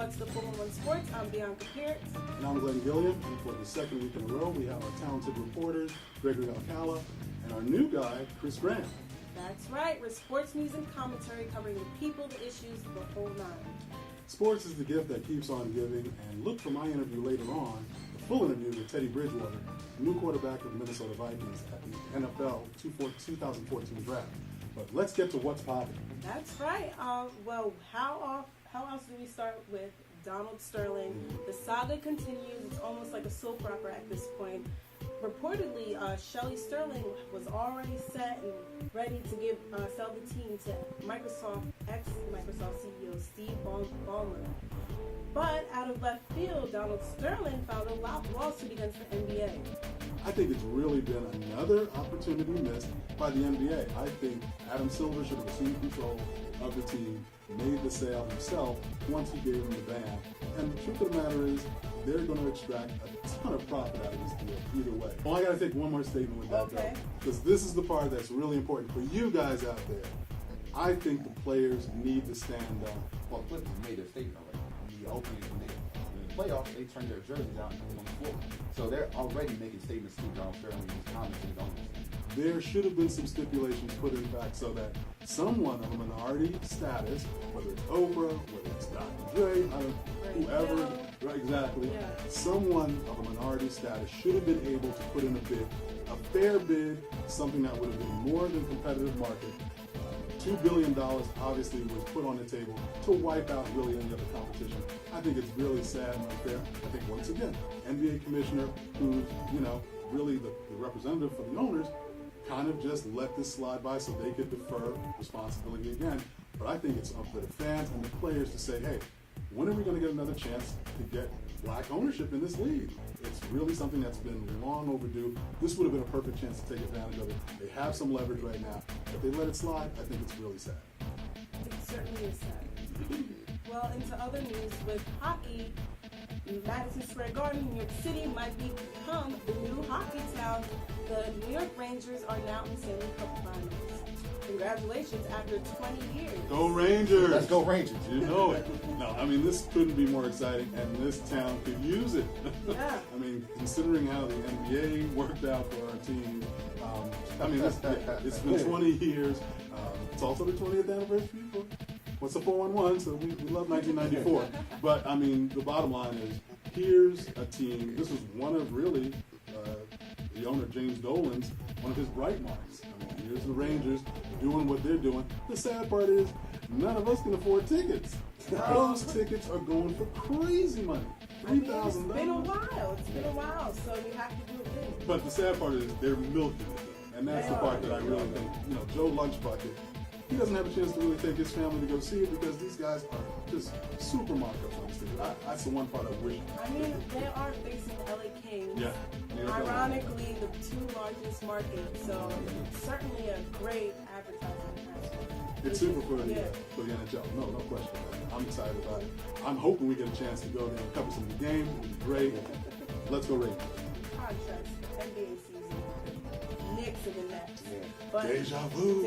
What's the 411 Sports? I'm Bianca Pearce. And I'm Glenn Gilliam, and for the second week in a row, we have our talented reporters, Gregory Alcala, and our new guy, Chris Graham. That's right, we're sports news and commentary covering the people, the issues, the whole nine. Sports is the gift that keeps on giving, and look for my interview later on, the full interview with Teddy Bridgewater, the new quarterback of the Minnesota Vikings at the NFL 2014 draft. But let's get to what's popping. That's right. Well, how else do we start with Donald Sterling? The saga continues. It's almost like a soap opera at this point. Reportedly, Shelley Sterling was already set and ready to sell the team to ex-Microsoft CEO Steve Ballmer. But out of left field, Donald Sterling filed a lawsuit against the NBA. I think it's really been another opportunity missed by the NBA. I think Adam Silver should have assumed control of the team, made the sale himself once he gave him the ban. And the truth of the matter is, they're going to extract a ton of profit out of this deal either way. Well, I got to take one more statement with that, though, because this is the part that's really important for you guys out there. I think the players need to stand up. Well, the Clippers made their statement already. The opening in the playoffs, they turned their jerseys out and put on the floor. So they're already making statements to Donald Sterling and his comments to the owners. There should have been some stipulations put in fact so that someone of a minority status, whether it's Oprah, whether it's Dr. Dre, whoever, right, exactly, someone of a minority status should have been able to put in a bid, a fair bid, something that would have been more than competitive market. $2 billion obviously was put on the table to wipe out really any other competition. I think it's really sad and unfair. I think once again, NBA commissioner, who's really the representative for the owners, kind of just let this slide by so they could defer responsibility again. But I think it's up to the fans and the players to say, hey, when are we going to get another chance to get black ownership in this league? It's really something that's been long overdue. This would have been a perfect chance to take advantage of it. They have some leverage right now. If they let it slide, I think it's really sad. It certainly is sad. Well, into other news with hockey, Madison Square Garden, New York City might become the new hockey town. The New York Rangers are now in Stanley Cup Finals. Congratulations, after 20 years. Go Rangers! Let's go Rangers. You know it. No, I mean, this couldn't be more exciting, and this town could use it. Yeah. I mean, considering how the NBA worked out for our team, it's been 20 years. It's also the 20th anniversary for What's the 411, so we love 1994. But, I mean, the bottom line is, here's a team, this was one of really, the owner, James Dolan's, one of his bright marks. I mean, here's the Rangers doing what they're doing. The sad part is, none of us can afford tickets. Those tickets are going for crazy money. $3,000. It's been a while, so you have to do it big. But the sad part is, they're milking it. And that's the part that I really think, Joe Lunchbucket, he doesn't have a chance to really take his family to go see it because these guys are just super markups on stage. That's the one part I wish. I mean, they are facing LA Kings. Yeah. Ironically, the two largest markets, so it's certainly a great advertising. It's super for the NHL. No question about it. I'm excited about it. I'm hoping we get a chance to go there and cover some of the game. It would be great. Let's go Rangers. Contracts, NBA season. Knicks and the Nets. But Deja vu.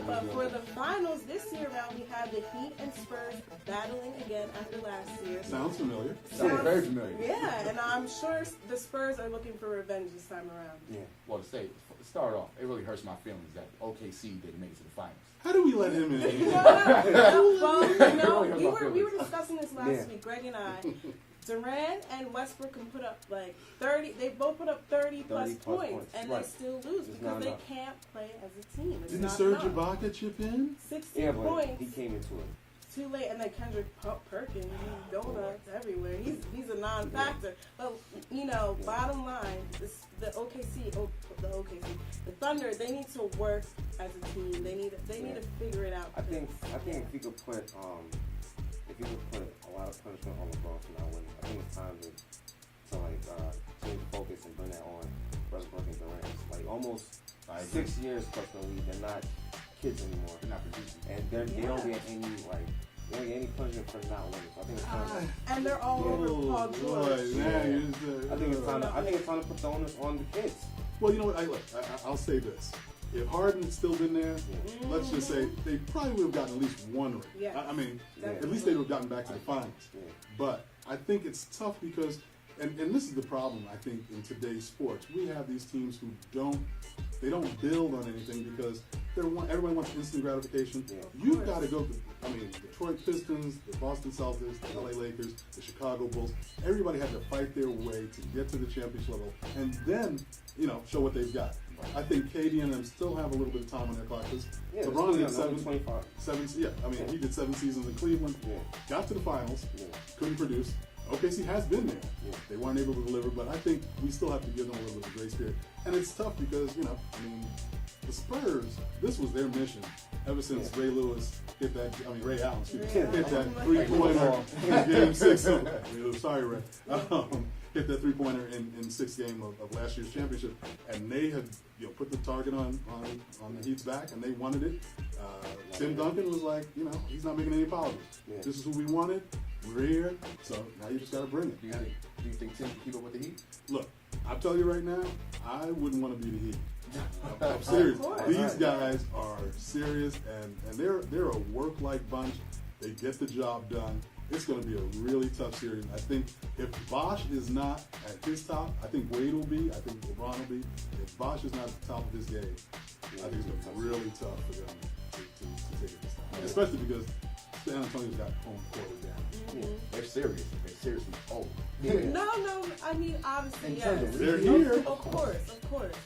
But for the finals this year round, we have the Heat and Spurs battling again after last year. Sounds familiar. Sounds very familiar. Yeah, and I'm sure the Spurs are looking for revenge this time around. Yeah. Well, to start off, it really hurts my feelings that OKC didn't make it to the finals. How do we let him in? Well, we were discussing this last week, Greg and I. Durant and Westbrook can put up like 30. They both put up 30 plus points, and they still lose because they can't play as a team. Didn't Serge Ibaka chip in? 16 points. He came into it Too late, and then Kendrick Perkins, he's donuts everywhere. He's a non-factor. But bottom line, the Thunder, they need to work as a team. They need to figure it out. I think if you could put a lot of punishment on LeBron for not winning, I think it's time to change focus and bring that on Westbrook and Durant. It's like almost 6 years plus in the league. They're not kids anymore. They're not producing, and they don't get any punishment for not winning. So I think it's time. And they're all over Paul George. I think it's time to put the onus on the kids. Well, you know what? I'll say this. if Harden had still been there, let's just say they probably would have gotten at least one ring. Yeah. I mean, at least they would have gotten back to the finals. Yeah. But I think it's tough because, and this is the problem, I think, in today's sports. We have these teams who don't build on anything because everyone wants instant gratification. Yeah. You've got to go to, Detroit Pistons, the Boston Celtics, the LA Lakers, the Chicago Bulls. Everybody had to fight their way to get to the championship level and then, show what they've got. I think KD and them still have a little bit of time on their clock because LeBron did seven. He did 7 seasons in Cleveland, got to the finals, couldn't produce. OKC has been there. They weren't able to deliver, but I think we still have to give them a little bit of grace period. And it's tough because, the Spurs, this was their mission ever since Ray Allen, hit that 3-pointer in Game 6. Sorry, Ray. Hit that 3-pointer in 6th game of last year's championship. And they had put the target on the Heat's back, and they wanted it. Tim Duncan was like, he's not making any apologies. Yeah. This is who we wanted. We're here, so now you just got to bring it. Do you think Tim can keep up with the Heat? Look, I'll tell you right now, I wouldn't want to be the Heat. I'm serious. These guys are serious, and they're a work-like bunch. They get the job done. It's going to be a really tough series. I think if Bosh is not at his top, I think Wade will be. I think LeBron will be. If Bosh is not at the top of his game, I think it's going to be really tough for them to take it this time. Especially because San Antonio's got home court advantage. They're serious. They're seriously old. No, obviously, yes. They're here. Of course.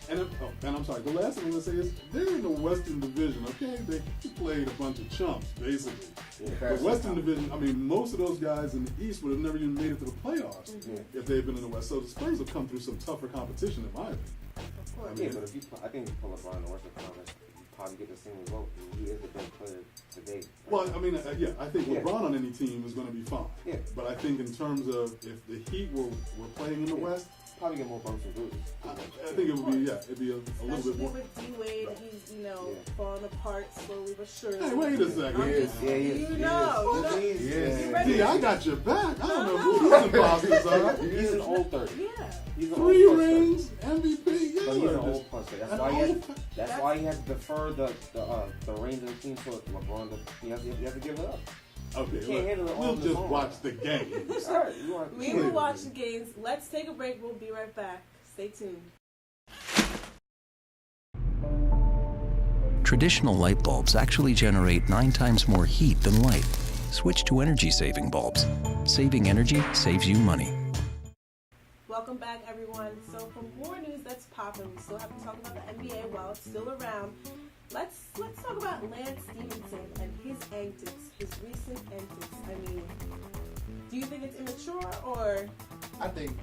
And I'm sorry, the last thing I'm going to say is they're in the Western Division, okay? They played a bunch of chumps, basically. The Western Division, most of those guys in the East would have never even made it to the playoffs if they had been in the West. So the Spurs have come through some tougher competition, in my opinion. Of course. But I think if you pull LeBron in the Western Conference, you probably get the same result. He is the best player today. Well, I think LeBron on any team is going to be fine. Yeah. But I think in terms of if the Heat were playing in the West, probably get more bumps and bruises. I think it would be, it'd be a little bit more. With D-Wade, he's, falling apart slowly but surely. Hey, wait a second. D, I got your back. I don't know who these imposters are. He's an old 30. Yeah. He's an 3 old rings, MVP. But he's an old puncher. That's why he had to defer the reins of the team to LeBron. He has to give it up. Okay, we'll just watch the game. All right, we will watch the games. Let's take a break. We'll be right back. Stay tuned. Traditional light bulbs actually generate 9 times more heat than light. Switch to energy-saving bulbs. Saving energy saves you money. Welcome back, everyone. So for more news that's popping, we still have to talk about the NBA while it's still around. Let's talk about Lance Stevenson and his antics, his recent antics. Do you think it's immature or? I think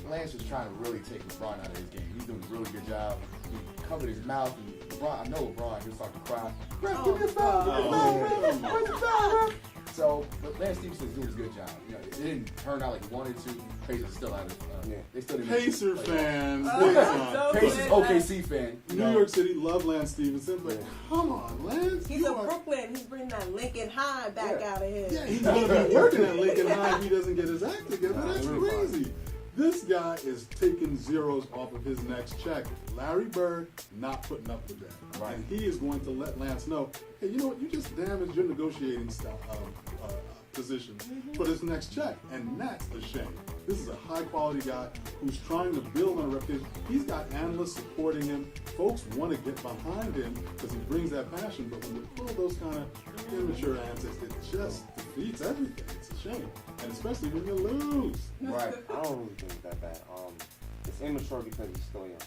Lance is trying to really take LeBron out of his game. He's doing a really good job. He covered his mouth, and LeBron, I know LeBron can start to cry. Give me a foul, where's the foul? So, but Lance Stevenson's doing a good job. It didn't turn out like he wanted to. Pacers still out of they still didn't. Pacer fans, Pacers OKC fan. New York City love Lance Stevenson, but come on, Lance. He's a Brooklyn. He's bringing that Lincoln High back out of here. Yeah, he's going to be working at Lincoln High if he doesn't get his act together. That's crazy. This guy is taking zeros off of his next check. Larry Bird not putting up with that. Right. And he is going to let Lance know, hey, you know what? You just damaged your negotiating position for this next check. And that's a shame. This is a high-quality guy who's trying to build on a reputation. He's got analysts supporting him. Folks want to get behind him because he brings that passion. But when you pull those kind of immature antics, it just defeats everything. It's a shame. And especially when you lose. Right. I don't really think it's that bad. It's immature because he's still young.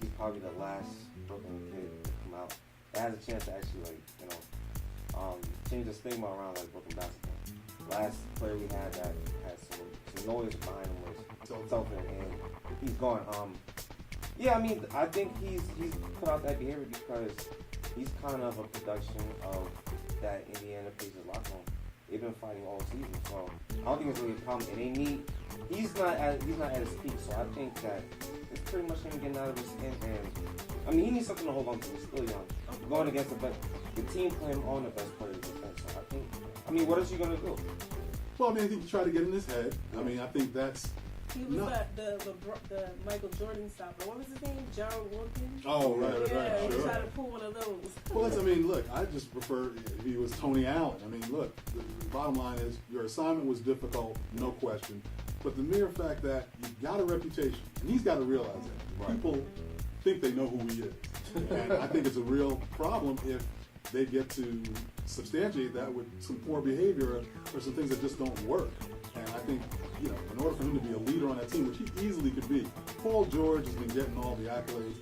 He's probably the last Brooklyn kid to come out that has a chance to actually, change the stigma around Brooklyn basketball. Last player we had that had some noise behind him was Telford, and he's gone. I think he's put out that behavior because he's kind of a production of that Indiana Pacers locker room. They've been fighting all season, so I don't think it's really a problem. And he's not at his peak, so I think that it's pretty much him getting out of his skin. And he needs something to hold on to. He's still young, going against it, but the team put him on the best player defense. So I think, what is he gonna do? Well, I think he tried to get in his head. I think that's He was the Michael Jordan stopper. What was his name? Gerald Wilkins? Oh, right. He Sure. tried to pull one of those. Well, look, I just prefer if he was Tony Allen. I mean, look, the bottom line is your assignment was difficult, no question. But the mere fact that you've got a reputation, and he's got to realize that. Right. People think they know who he is. And I think it's a real problem if they get to substantiate that with some poor behavior or some things that just don't work. And I think, in order for him to be a leader on that team, which he easily could be, Paul George has been getting all the accolades.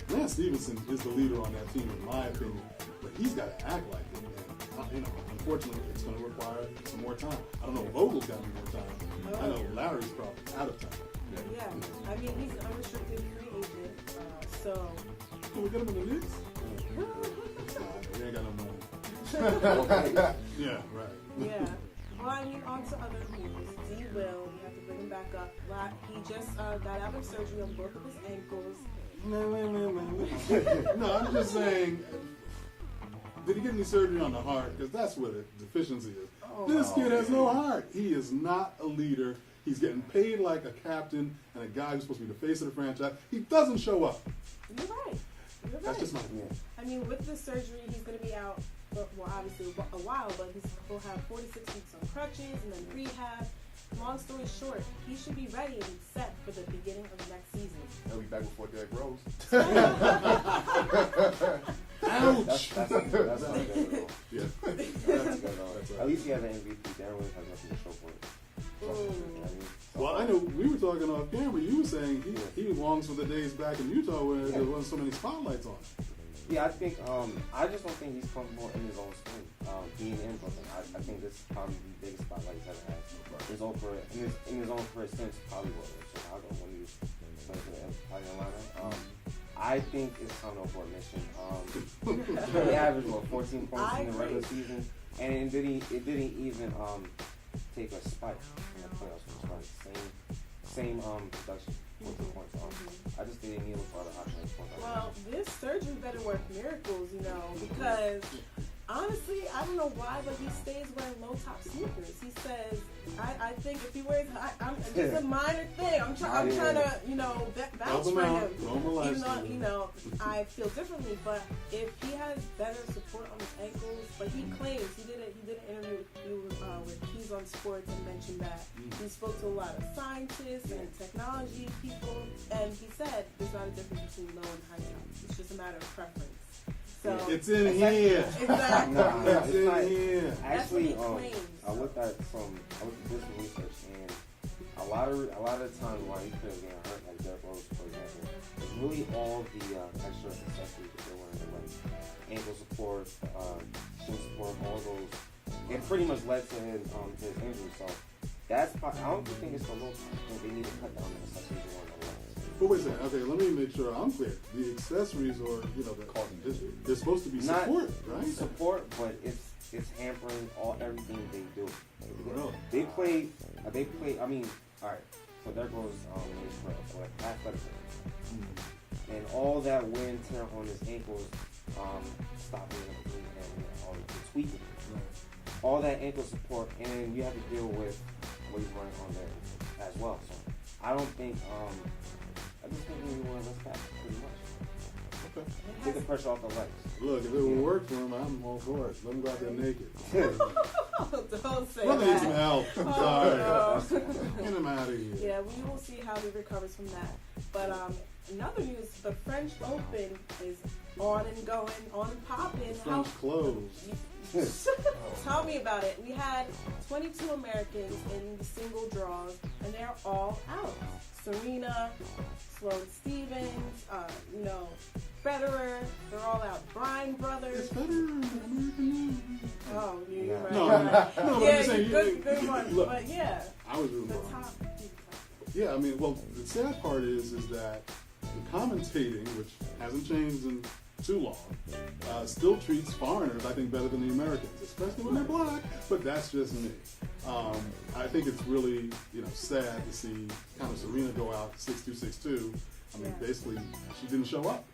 Lance Stevenson is the leader on that team, in my opinion, but he's got to act like it. And, unfortunately, it's going to require some more time. I don't know if Vogel's got any more time. I know Larry's probably out of time. Yeah. I mean, he's an unrestricted free agent, so... Can we get him in the Knicks? They ain't got no money. Yeah, right. Yeah. Well, I mean, on to other news. D. Will, we have to bring him back up. He just got out of surgery on both of his ankles. No, I'm just saying, did he get any surgery on the heart? Because that's what the deficiency is. This kid has no heart. He is not a leader. He's getting paid like a captain and a guy who's supposed to be the face of the franchise. He doesn't show up. You're right. That's just my opinion. I mean, with the surgery, he's going to be out for, obviously a while, but he'll have 46 weeks on crutches and then rehab. Long story short, he should be ready and set for the beginning of the next season. He'll be back before Derrick Rose. Ouch! That's not good. Yeah. That's good. At least he has an MVP. Darren Williams has nothing to show for it. Well, I know we were talking off camera. You were saying he longs for the days back in Utah where there wasn't so many spotlights on him. Yeah, I think I just don't think he's comfortable in his own skin. Being in Brooklyn, I think this is probably the biggest spotlight he's ever had. His own career, in his own career since Hollywood in Chicago when he was playing for the Atlanta. I think it's time to abort mission. He averaged 14 points in the regular season, and it didn't even take a spike in the playoffs from the start. Same production, 14 points. I just didn't need a lot of options. Well, this surgery better work miracles, because honestly, I don't know why, but he stays wearing low top sneakers. He says, I think if he wears, it's a minor thing. I'm trying to, vouch for him. Even though, I feel differently, but if he has better support on his ankles, but he claims, he did an interview with Keys on Sports and mentioned that he spoke to a lot of scientists and technology people, and he said there's not a difference between low and high top. It's just a matter of preference. So it's in here. Exactly. It's in here. Actually, I looked at this research, and a lot of the time why he could get hurt, like Derrick Rose, for example, is really all the extra accessories that they're wearing, like ankle support, shin support, all those. It pretty much led to his injury. So that's I don't think it's the low time. They need to cut down the accessories and wear the legs. But wait a second. Okay, let me make sure I'm clear. The accessories, or they're supposed to be support, right? Support, but it's hampering everything they do. Really? They play. I mean, all right. So there goes for athleticism, and all that wear and tear on his ankles, stopping and all the tweaking, all that ankle support, and you have to deal with what he's wearing on there as well. So I don't think. I just think we want to rest back pretty much. Okay. Take the pressure off the legs. Look, if it would work for him, I'm all for it. Let him go out there naked. Don't say Brother that. needs some help. I'm sorry. No. Get him out of here. Yeah, we will see how he recovers from that. But in other news, the French Open is on and going, on and popping. French clothes. Tell me about it. We had 22 Americans in the single draws, and they're all out. Serena, Sloane Stevens, Federer, they're all out. Bryan brothers. It's better in American. Oh, you're right. No, right. I'm Yeah, just saying, good one. Look, But yeah, I was rooting the for him. top. Yeah, I mean, well, the sad part is that the commentating, which hasn't changed in too long, still treats foreigners, I think, better than the Americans, especially when they're black. But that's just me. I think it's really, sad to see kind of Serena go out 6-2, 6-2. I mean, basically, she didn't show up.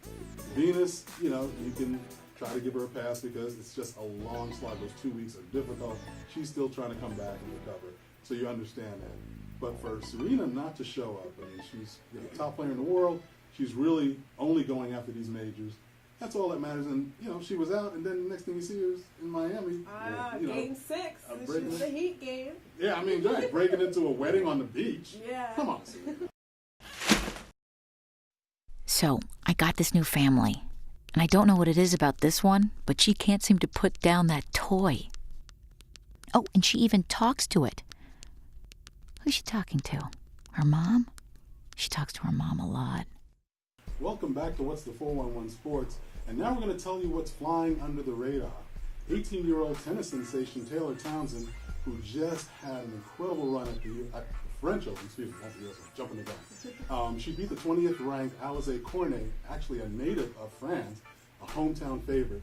Venus, you can try to give her a pass because it's just a long slog. Those 2 weeks are difficult. She's still trying to come back and recover. So you understand that. But for Serena not to show up, I mean, she's the top player in the world. She's really only going after these majors. That's all that matters. And, she was out, and then the next thing you see her is in Miami. Game 6. This is the Heat game. Yeah, I mean, right, breaking into a wedding on the beach. Yeah. Come on, Serena. So, I got this new family. And I don't know what it is about this one, but she can't seem to put down that toy. Oh, and she even talks to it. Who's she talking to? Her mom? She talks to her mom a lot. Welcome back to What's the 411 Sports. And now we're going to tell you what's flying under the radar. 18-year-old tennis sensation Taylor Townsend, who just had an incredible run at the French Open, jumping the gun. She beat the 20th ranked Alizé Cornet, actually a native of France, a hometown favorite,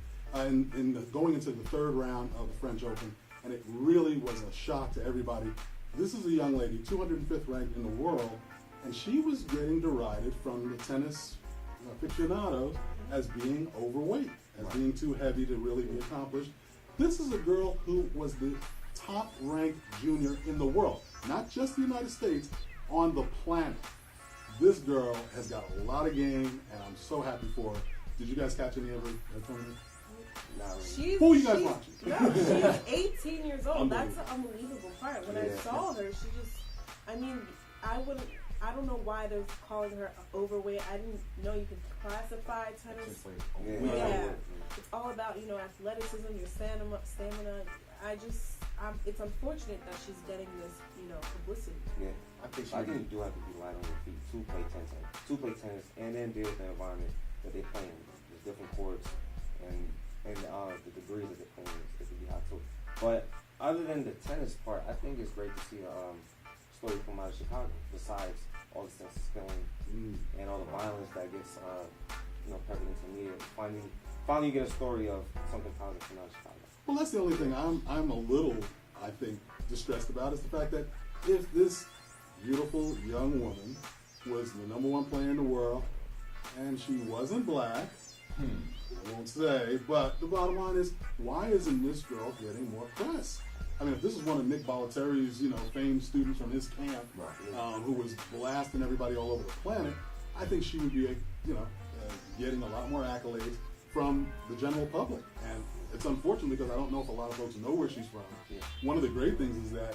going into the third round of the French Open. And it really was a shock to everybody. This is a young lady, 205th ranked in the world, and she was getting derided from the tennis aficionados as being overweight, as being too heavy to really be accomplished. This is a girl who was the top-ranked junior in the world, not just the United States, on the planet. This girl has got a lot of game, and I'm so happy for her. Did you guys catch any of her tournament? Who are you guys watching? No, she's 18 years old. That's an unbelievable part. When I saw her, she just, I don't know why they're calling her overweight. I didn't know you could classify tennis. Yeah. It's all about, athleticism, your stamina. It's unfortunate that she's getting this, publicity. Yeah. I think you do have to be light on your feet to play tennis and then deal with the environment that they play in. There's different courts and the degrees that they're playing, it can be hot too. But other than the tennis part, I think it's great to see a story come out of Chicago. Besides all the sense of spilling and all the violence that gets prevalent in the media, finally you get a story of something positive come out of Chicago. Well, that's the only thing I'm a little, I think, distressed about is the fact that if this beautiful young woman was the #1 player in the world and she wasn't black, I won't say, but the bottom line is, why isn't this girl getting more press? I mean, if this is one of Nick Bollettieri's, famed students from his camp, who was blasting everybody all over the planet, I think she would be, getting a lot more accolades from the general public. And it's unfortunate because I don't know if a lot of folks know where she's from. One of the great things is that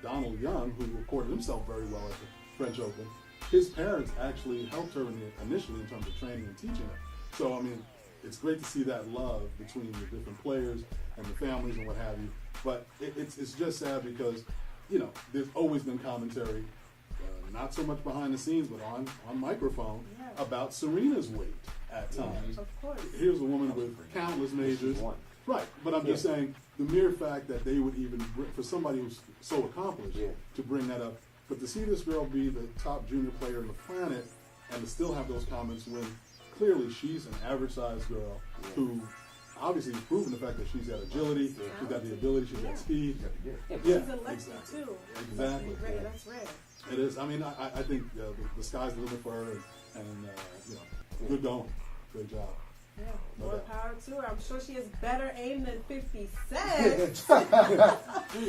Donald Young, who recorded himself very well at the French Open, his parents actually helped her initially in terms of training and teaching her. So, I mean, it's great to see that love between the different players and the families and what have you. But it's just sad because, there's always been commentary, not so much behind the scenes, but on microphone, about Serena's weight at times. Of course. Here's a woman with countless majors. Right, but I'm just saying, the mere fact that they would even, for somebody who's so accomplished, to bring that up, but to see this girl be the top junior player on the planet and to still have those comments when clearly she's an average-sized girl who obviously has proven the fact that she's got agility, she's got the ability, she's got speed. She's a lefty too. Exactly. That's rare. It is. I mean, I think the sky's the limit for her, and good going. Good job. Yeah, more power to her. I'm sure she has better aim than 50 Cent. He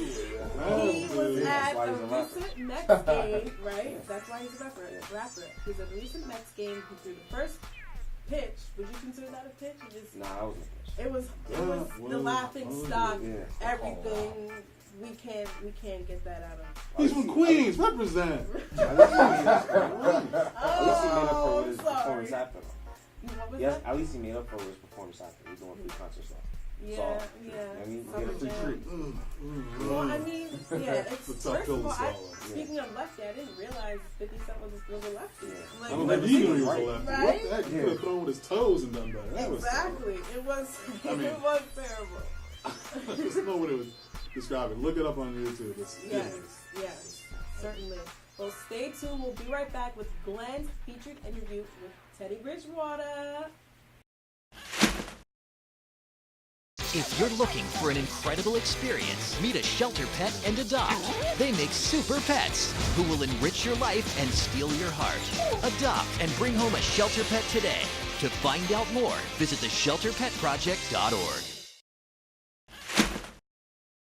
was at a recent Mets game, right? That's why he's a rapper. He was at a recent Mets game. He threw the first pitch. Would you consider that a pitch? Nah, that wasn't a pitch. It was the laughing stock, everything. We can't get that out of. He's from Queens. Represent. At least he made up for his performance after. Yes, at least he made up for his performance after. He's doing free concert stuff. Yeah. I mean, you get a free treat. Well, I mean, it's first of all, speaking of lefty, I didn't realize 50 Cent was a lefty. I don't think he knew he was a lefty. Right? What the heck? He could have thrown with his toes and done better. Exactly. It was terrible. There's no way to describe it. Look it up on YouTube. Yes, certainly. Well, stay tuned. We'll be right back with Glenn's featured interview with Teddy Bridgewater. If you're looking for an incredible experience, meet a shelter pet and adopt. They make super pets who will enrich your life and steal your heart. Adopt and bring home a shelter pet today. To find out more, visit theshelterpetproject.org.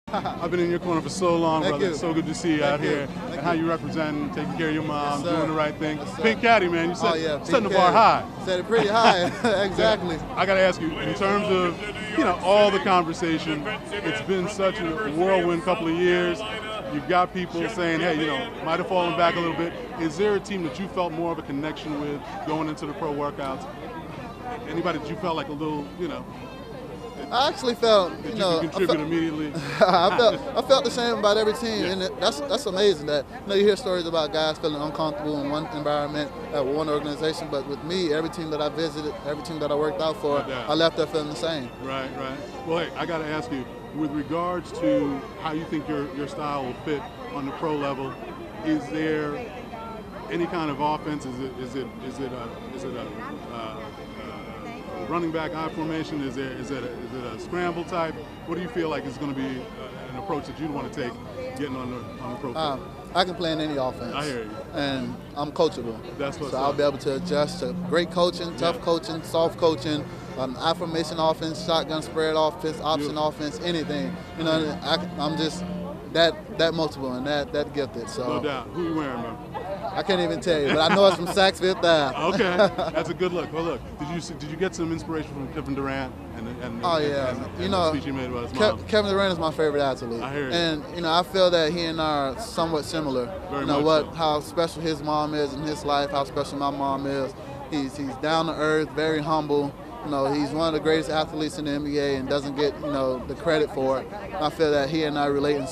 I've been in your corner for so long, brother. It's so good to see you out here. how you representing, taking care of your mom, Yes, doing the right thing. Yes, Pink Caddy, man, you said Pink setting the bar high. Set it pretty high, exactly. I got to ask you, in terms of, all the conversation, it's been such a whirlwind couple of years. You've got people saying, hey, might have fallen back a little bit. Is there a team that you felt more of a connection with going into the pro workouts? Anybody that you felt like a little, I actually felt, that you could contribute immediately? I felt the same about every team, and that's amazing that you hear stories about guys feeling uncomfortable in one environment at one organization, but with me, every team that I visited, every team that I worked out for, I left there feeling the same. Right. Well, hey, I got to ask you, with regards to how you think your style will fit on the pro level, is there any kind of offense? Is it a running back I formation? Is it a scramble type? What do you feel like is going to be an approach that you'd want to take getting on the pro field? I can play in any offense. I hear you. And I'm coachable. That's what's so up. I'll be able to adjust to great coaching, tough coaching, soft coaching, I formation offense, shotgun spread offense, option offense, anything. I'm just that multiple and that gifted. So no doubt. Who you wearing, man? I can't even tell you, but I know it's from Saks Fifth Ave. Okay, that's a good look. Well, look, did you get some inspiration from Kevin Durant and the speech he made about his mom? Kevin Durant is my favorite athlete. I hear you. And I feel that he and I are somewhat similar. Very much so. How special his mom is in his life, how special my mom is. He's down to earth, very humble. He's one of the greatest athletes in the NBA and doesn't get, the credit for it. I feel that he and I relate in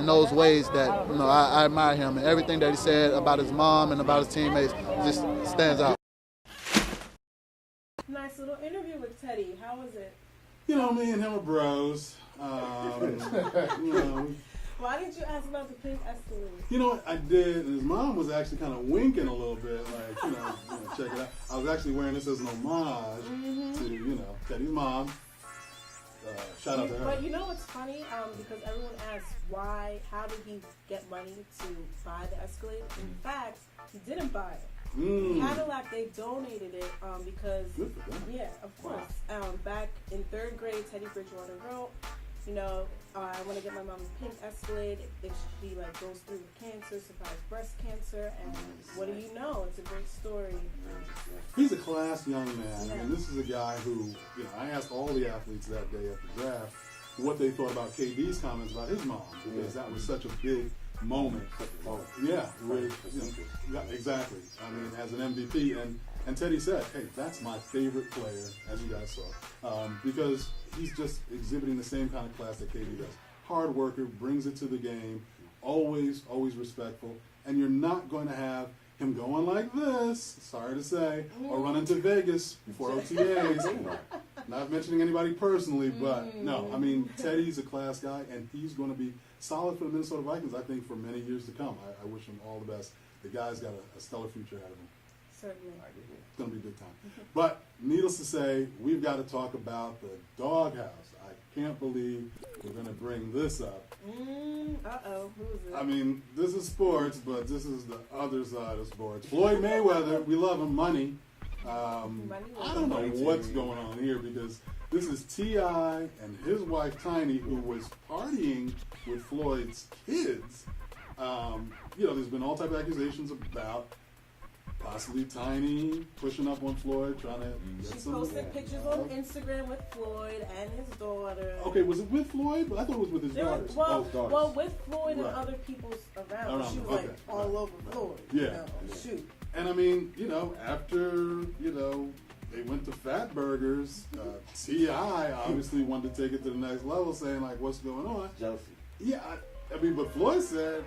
those ways that, I admire him. And everything that he said about his mom and about his teammates just stands out. Nice little interview with Teddy. How was it? Me and him are bros. Why didn't you ask about the pink Escalade? You know what, I did, and his mom was actually kind of winking a little bit, like, check it out. I was actually wearing this as an homage to, Teddy's mom. Shout out to her. But what's funny? Because everyone asks how did he get money to buy the Escalade? In fact, he didn't buy it. Cadillac, they donated it because, yeah, of course. Back in 3rd grade, Teddy Bridgewater wrote, I want to get my mom a pink Escalade if she goes through cancer, survives breast cancer, and what do you know? It's a great story. He's a class young man. Yeah. I mean, this is a guy who, I asked all the athletes that day at the draft what they thought about KD's comments about his mom, because that was such a big moment. Yeah, exactly. I mean, as an MVP, and Teddy said, hey, that's my favorite player, as you guys saw, because he's just exhibiting the same kind of class that KD does. Hard worker, brings it to the game, always respectful, and you're not going to have him going like this, sorry to say, or running to Vegas before OTAs. Not mentioning anybody personally, but no, I mean, Teddy's a class guy, and he's going to be solid for the Minnesota Vikings, I think, for many years to come. I wish him all the best. The guy's got a stellar future ahead of him. Certainly. It's going to be a good time. But needless to say, we've got to talk about the doghouse. I can't believe we're going to bring this up. Uh-oh. Who is it? I mean, this is sports, but this is the other side of sports. Floyd Mayweather, we love him, money. I don't know what's going on here, because this is T.I. and his wife, Tiny, who was partying with Floyd's kids. There's been all type of accusations about possibly Tiny pushing up on Floyd, trying to get some. She posted pictures on Instagram with Floyd and his daughter. Okay, was it with Floyd? I thought it was with his daughters. Well, with Floyd and other people around. She was all over Floyd. Yeah. Shoot. And I mean, after, they went to Fat Burgers, T.I. obviously wanted to take it to the next level, saying, what's going on? Jealousy. Yeah, I mean, but Floyd said,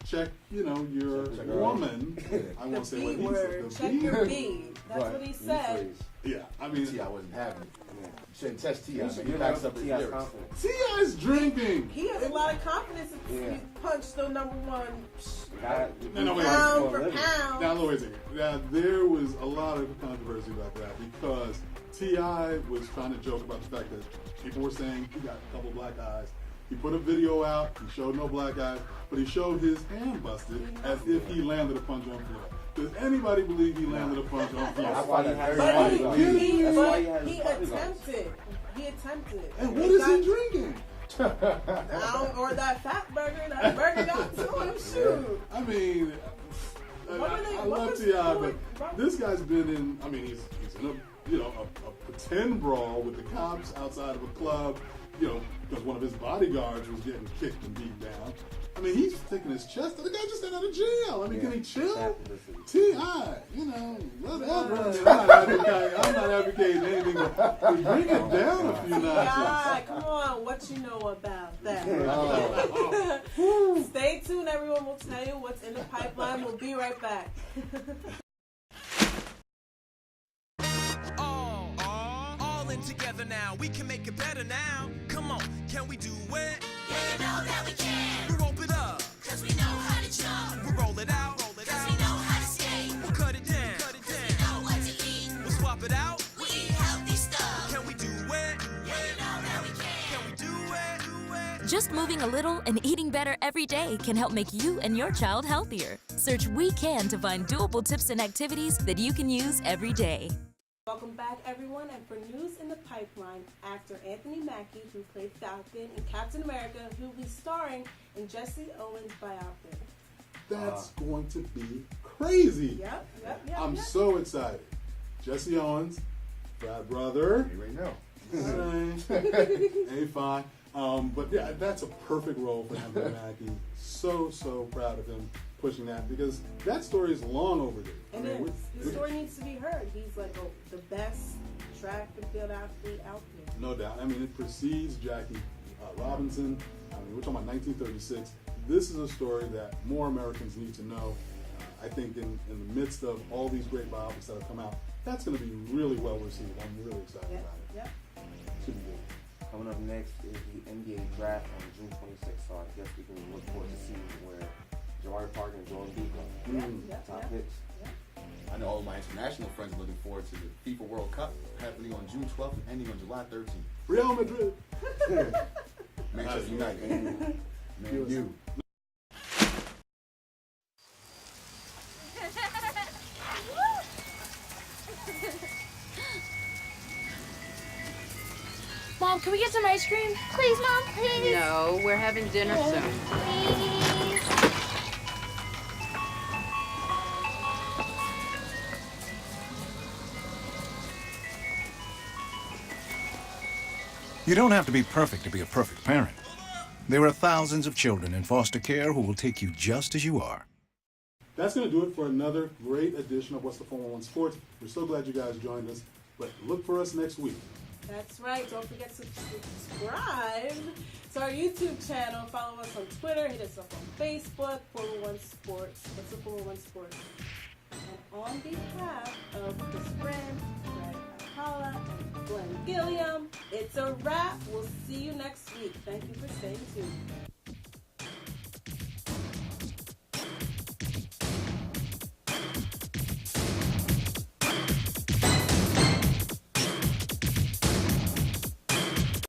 check, your woman. I won't say what he said. Check your B. That's what he said. Yeah, I mean, T.I. wasn't having it. You shouldn't test T.I. You backs up T.I.'s confidence. T.I.'s drinking. He has a lot of confidence if you punch the number one pound for pound. Now, wait a second. Now, there was a lot of controversy about that, because T.I. was trying to joke about the fact that people were saying he got a couple black eyes. He put a video out, he showed no black eyes, but he showed his hand busted as if he landed a punch on Floyd. Does anybody believe he landed a punch on Floyd? He attempted. And what is he drinking? Or that fat burger. That burger got to him. Shoot. I mean, I love T.I., but this guy's been in. I mean, he's in a pretend brawl with the cops outside of a club. Because one of his bodyguards was getting kicked and beat down. I mean, he's taking his chest. The guy just got out of jail. I mean, can he chill? T.I., whatever. I'm not advocating anything, but bring it down a few notches. Yeah, come on. What you know about that? Stay tuned. Everyone will tell you what's in the pipeline. We'll be right back. All in together now. We can make it better now. Come on, can we do it? Yeah, you know that we can. We rope it up, cause we know how to jump. We roll it out, cause we know how to skate. We'll cut it down, cause we know what to eat. We'll swap it out, we eat healthy stuff. Can we do it? Yeah, you know that we can. Can we do it? Just moving a little and eating better every day can help make you and your child healthier. Search We Can to find doable tips and activities that you can use every day. Welcome back, everyone, and for news in the pipeline, actor Anthony Mackie, who played Falcon in Captain America, who will be starring in Jesse Owens' biopic. That's going to be crazy. Yep. I'm so excited. Jesse Owens, frat brother. You already know. Ain't fine. But yeah, that's a perfect role for Anthony Mackie. So proud of him pushing that, because that story is long overdue. And the story needs to be heard. He's like the best track and field athlete out there. No doubt. I mean, it precedes Jackie Robinson. I mean, we're talking about 1936. This is a story that more Americans need to know. I think in the midst of all these great biopics that have come out, that's going to be really well received. I'm really excited about it. Yep. Should be good. Coming up next is the NBA draft on June 26th, so I guess we can look forward to seeing where Jawari Parker and Joel Embiid go. Top picks. I know all of my international friends are looking forward to the FIFA World Cup happening on June 12th and ending on July 13th. Real Madrid. Manchester United. Man, you. Mom, can we get some ice cream? Please, Mom, please. No, we're having dinner soon. Please. You don't have to be perfect to be a perfect parent. There are thousands of children in foster care who will take you just as you are. That's going to do it for another great edition of What's the 411 Sports. We're so glad you guys joined us, but look for us next week. That's right. Don't forget to subscribe to our YouTube channel. Follow us on Twitter. Hit us up on Facebook, 411 Sports. What's the 411 Sports? And on behalf of Chris Brand, Brad Alcala, and Glenn Gilliam, it's a wrap. We'll see you next week. Thank you for staying tuned.